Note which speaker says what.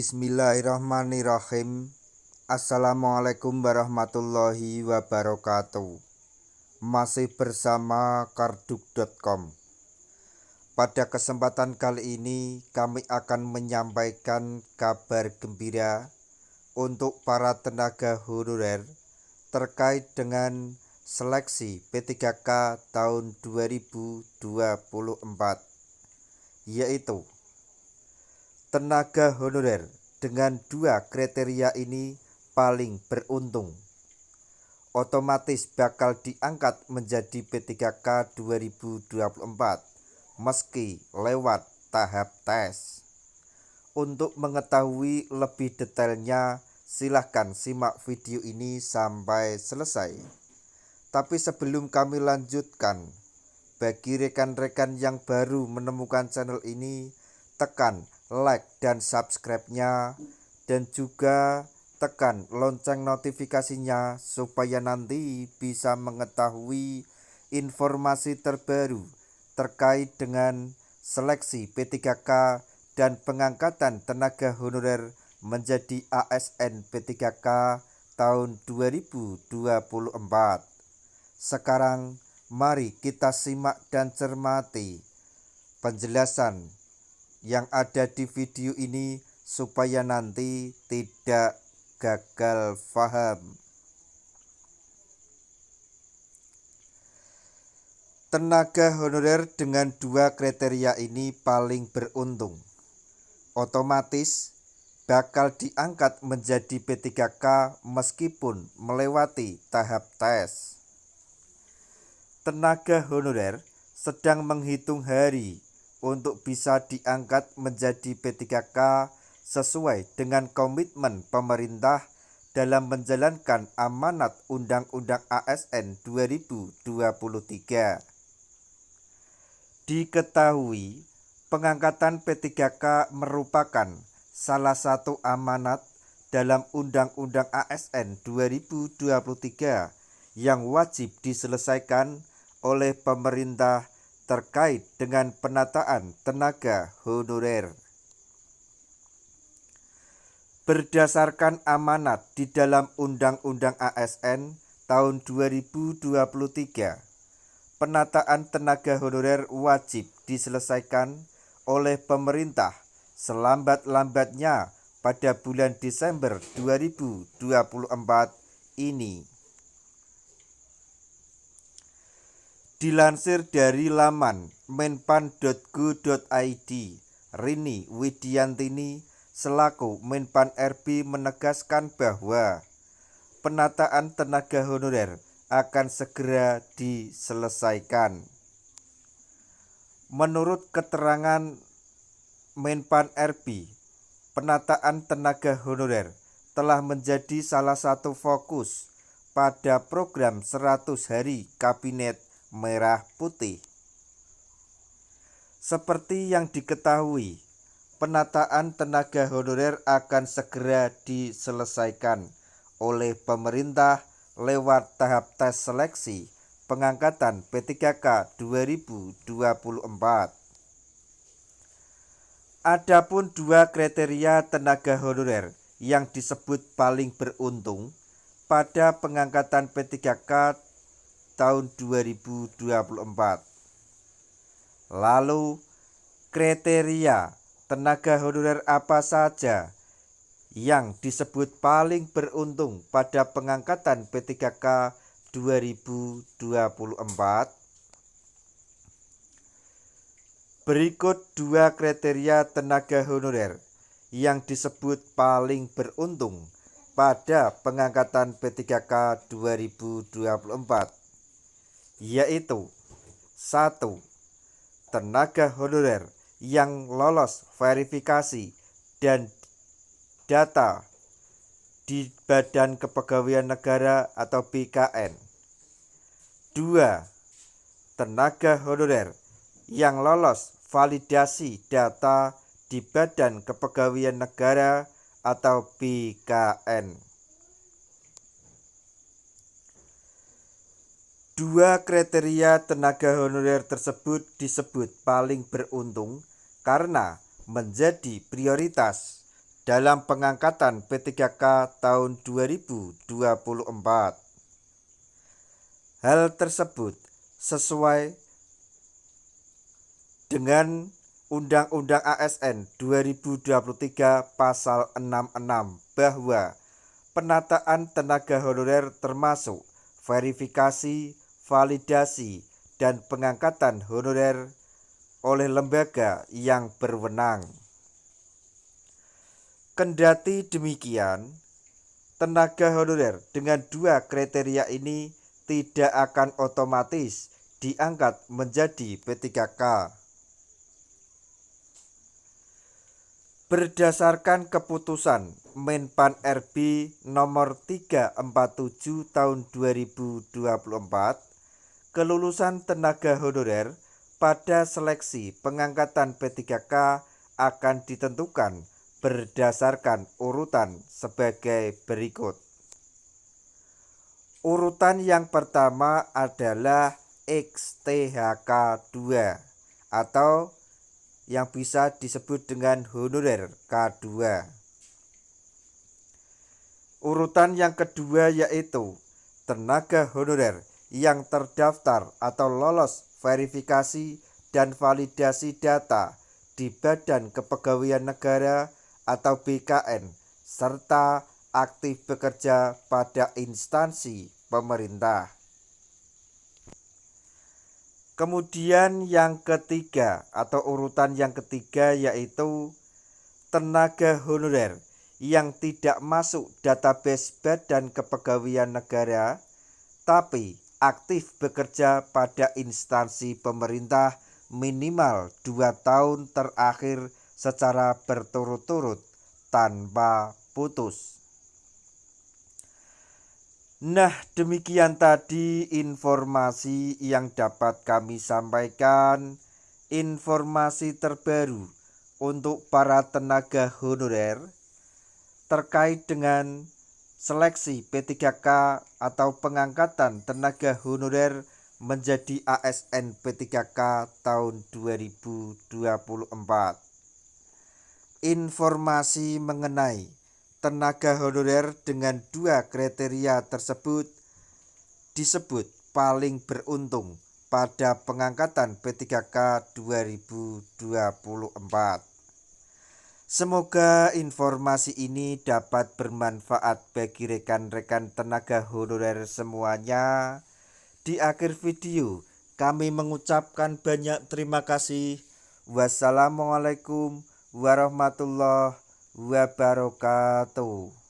Speaker 1: Bismillahirrahmanirrahim. Assalamualaikum warahmatullahi wabarakatuh. Masih bersama karduk.com. Pada kesempatan kali ini kami akan menyampaikan kabar gembira untuk para tenaga honorer terkait dengan seleksi P3K tahun 2024, yaitu tenaga honorer dengan dua kriteria ini paling beruntung. Otomatis bakal diangkat menjadi P3K 2024 meski lewat tahap tes. Untuk mengetahui lebih detailnya, silahkan simak video ini sampai selesai. Tapi sebelum kami lanjutkan, bagi rekan-rekan yang baru menemukan channel ini, tekan like dan subscribe-nya, dan juga tekan lonceng notifikasinya supaya nanti bisa mengetahui informasi terbaru terkait dengan seleksi P3K dan pengangkatan tenaga honorer menjadi ASN P3K tahun 2024. Sekarang mari kita simak dan cermati penjelasan yang ada di video ini supaya nanti tidak gagal paham. Tenaga honorer dengan dua kriteria ini paling beruntung. Otomatis bakal diangkat menjadi P3K meskipun melewati tahap tes. Tenaga honorer sedang menghitung hari untuk bisa diangkat menjadi P3K sesuai dengan komitmen pemerintah dalam menjalankan amanat Undang-Undang ASN 2023. Diketahui, pengangkatan P3K merupakan salah satu amanat dalam Undang-Undang ASN 2023 yang wajib diselesaikan oleh pemerintah terkait dengan penataan tenaga honorer. Berdasarkan amanat di dalam Undang-Undang ASN tahun 2023, penataan tenaga honorer wajib diselesaikan oleh pemerintah selambat-lambatnya pada bulan Desember 2024 ini. Dilansir dari laman menpan.go.id, Rini Widiantini selaku Menpan RB menegaskan bahwa penataan tenaga honorer akan segera diselesaikan. Menurut keterangan Menpan RB, penataan tenaga honorer telah menjadi salah satu fokus pada program 100 hari Kabinet Merah Putih. Seperti yang diketahui, penataan tenaga honorer akan segera diselesaikan oleh pemerintah lewat tahap tes seleksi pengangkatan P3K 2024. Adapun dua kriteria tenaga honorer yang disebut paling beruntung pada pengangkatan P3K tahun 2024. Lalu, kriteria tenaga honorer apa saja yang disebut paling beruntung pada pengangkatan P3K 2024? Berikut dua kriteria tenaga honorer yang disebut paling beruntung pada pengangkatan P3K 2024, yaitu 1. Tenaga honorer yang lolos verifikasi dan data di Badan Kepegawaian Negara atau BKN. 2. Tenaga honorer yang lolos validasi data di Badan Kepegawaian Negara atau BKN. Dua kriteria tenaga honorer tersebut disebut paling beruntung karena menjadi prioritas dalam pengangkatan P3K tahun 2024. Hal tersebut sesuai dengan Undang-Undang ASN 2023 Pasal 66 bahwa penataan tenaga honorer termasuk verifikasi, validasi, dan pengangkatan honorer oleh lembaga yang berwenang. Kendati demikian, tenaga honorer dengan dua kriteria ini tidak akan otomatis diangkat menjadi P3K. Berdasarkan keputusan Menpan RB nomor 347 tahun 2024, kelulusan tenaga honorer pada seleksi pengangkatan P3K akan ditentukan berdasarkan urutan sebagai berikut. Urutan yang pertama adalah XTHK 2 atau yang bisa disebut dengan honorer K2. Urutan yang kedua yaitu tenaga honorer yang terdaftar atau lolos verifikasi dan validasi data di Badan Kepegawaian Negara atau BKN serta aktif bekerja pada instansi pemerintah. Kemudian yang ketiga atau urutan yang ketiga yaitu tenaga honorer yang tidak masuk database Badan Kepegawaian Negara tapi aktif bekerja pada instansi pemerintah minimal 2 tahun terakhir secara berturut-turut tanpa putus. Nah, demikian tadi informasi yang dapat kami sampaikan, informasi terbaru untuk para tenaga honorer terkait dengan seleksi P3K atau pengangkatan tenaga honorer menjadi ASN P3K tahun 2024. Informasi mengenai tenaga honorer dengan dua kriteria tersebut disebut paling beruntung pada pengangkatan P3K 2024. Semoga informasi ini dapat bermanfaat bagi rekan-rekan tenaga honorer semuanya. Di akhir video, kami mengucapkan banyak terima kasih. Wassalamualaikum warahmatullahi wabarakatuh.